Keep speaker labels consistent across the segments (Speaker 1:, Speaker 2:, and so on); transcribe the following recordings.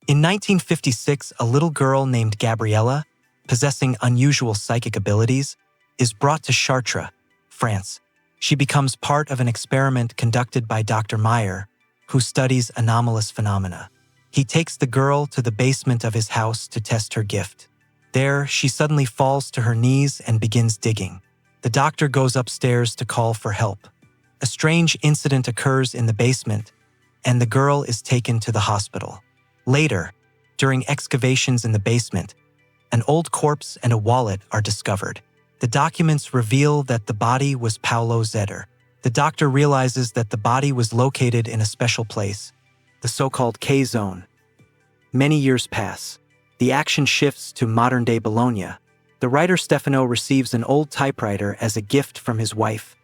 Speaker 1: In 1956, a little girl named Gabriella, possessing unusual psychic abilities, is brought to Chartres, France. She becomes part of an experiment conducted by Dr. Meyer, who studies anomalous phenomena. He takes the girl to the basement of his house to test her gift. There, she suddenly falls to her knees and begins digging. The doctor goes upstairs to call for help. A strange incident occurs in the basement, and the girl is taken to the hospital. Later, during excavations in the basement, an old corpse and a wallet are discovered. The documents reveal that the body was Paulo Zeder. The doctor realizes that the body was located in a special place, the so-called K-zone. Many years pass. The action shifts to modern-day Bologna. The writer Stefano receives an old typewriter as a gift from his wife,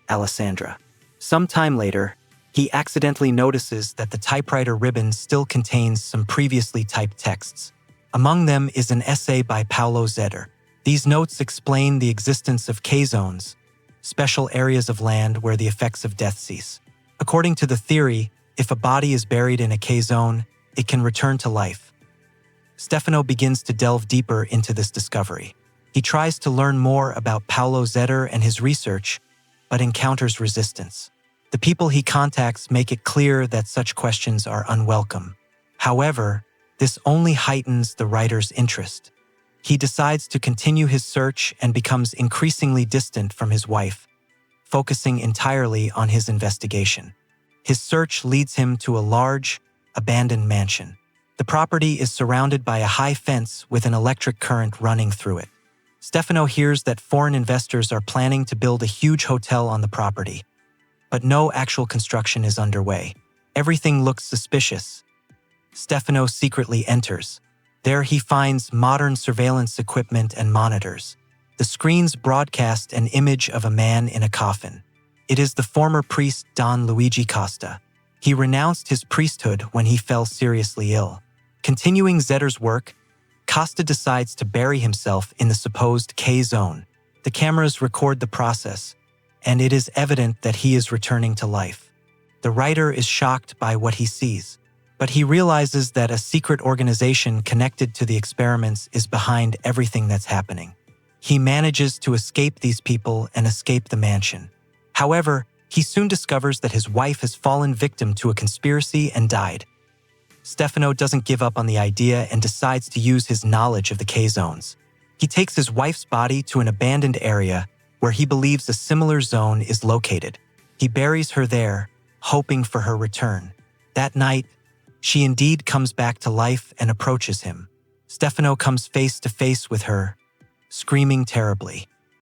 Speaker 1: Alessandra. Some time later, he accidentally notices that the typewriter ribbon still contains some previously typed texts. Among them is an essay by Paulo Zeder. These notes explain the existence of K-zones, special areas of land where the effects of death cease. According to the theory, if a body is buried in a K-zone, it can return to life. Stefano begins to delve deeper into this discovery. He tries to learn more about Paulo Zeder and his research, but encounters resistance. The people he contacts make it clear that such questions are unwelcome. However, this only heightens the writer's interest. He decides to continue his search and becomes increasingly distant from his wife, focusing entirely on his investigation. His search leads him to a large, abandoned mansion. The property is surrounded by a high fence with an electric current running through it. Stefano hears that foreign investors are planning to build a huge hotel on the property, but no actual construction is underway. Everything looks suspicious. Stefano secretly enters. There he finds modern surveillance equipment and monitors. The screens broadcast an image of a man in a coffin. It is the former priest Don Luigi Costa. He renounced his priesthood when he fell seriously ill. Continuing Zeder's work, Costa decides to bury himself in the supposed K-zone. The cameras record the process, and it is evident that he is returning to life. The writer is shocked by what he sees, but he realizes that a secret organization connected to the experiments is behind everything that's happening. He manages to escape these people and escape the mansion. However, he soon discovers that his wife has fallen victim to a conspiracy and died. Stefano doesn't give up on the idea and decides to use his knowledge of the K-zones. He takes his wife's body to an abandoned area where he believes a similar zone is located. He buries her there, hoping for her return. That night, she indeed comes back to life and approaches him. Stefano comes face to face with her, screaming terribly.